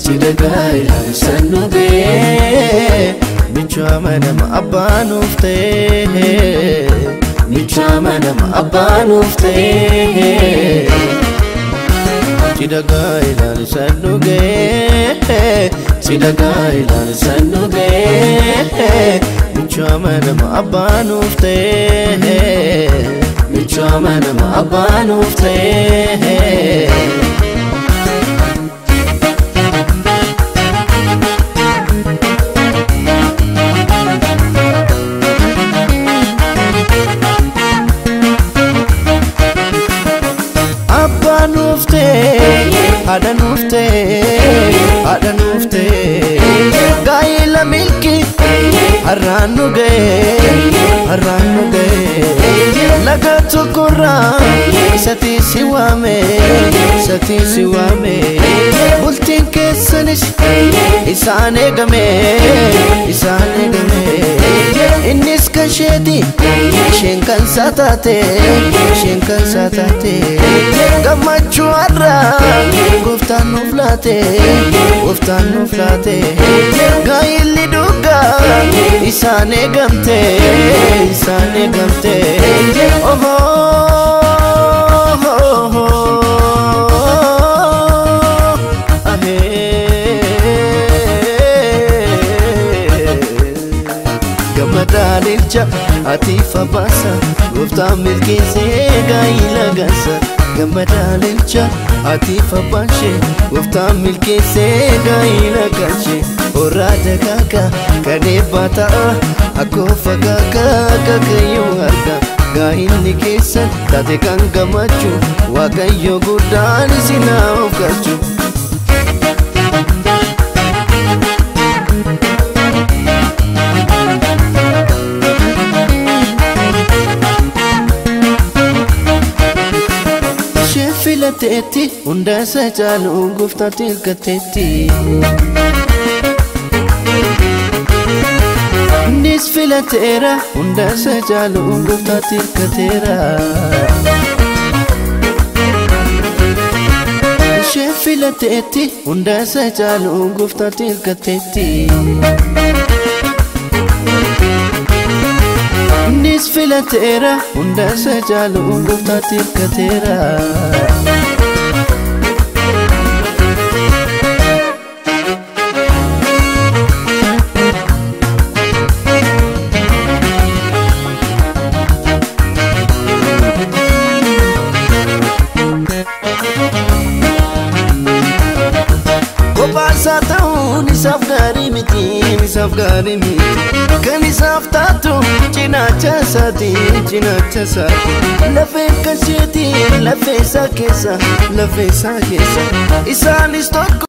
Chidagaila sanuge Michama nama abanufte Michama nama abanufte Chidagaila sanuge Chidagaila sanuge Michama nama abanufte Michama nama abanufte Ada nufte Gaila milki Harranu ge Laga tukura Sati siwame Bultin kesanis Isane game Innis kasheti Shenkan satate Gamachu arra Guftan nuflate Gaili duga Isane gamte Gamadalilcha atifa basa Guftan milkise gaila gasa Gamadalilcha atifa bashe Guftan milkise gaila gashe Orada kaka kanebata Akofa kaka kakayo harga Gailni keessa tate kan gamachu Waaqayyo guddaan isinaaf galchu Filatetti hunda isa caalu Gooftaatti hirkateetti Innis filateera hunda isa caalu Gooftaatti hirkateera Ishee filateetti hunda isa caalu Gooftaatti hirkateetti Innis filateera hunda isa caalu Gooftaatti hirkateera Nisaf gari miti Kan isaf tatu Cinacha sati Lafe kaseti Lafe sa kesa Isaanis tokko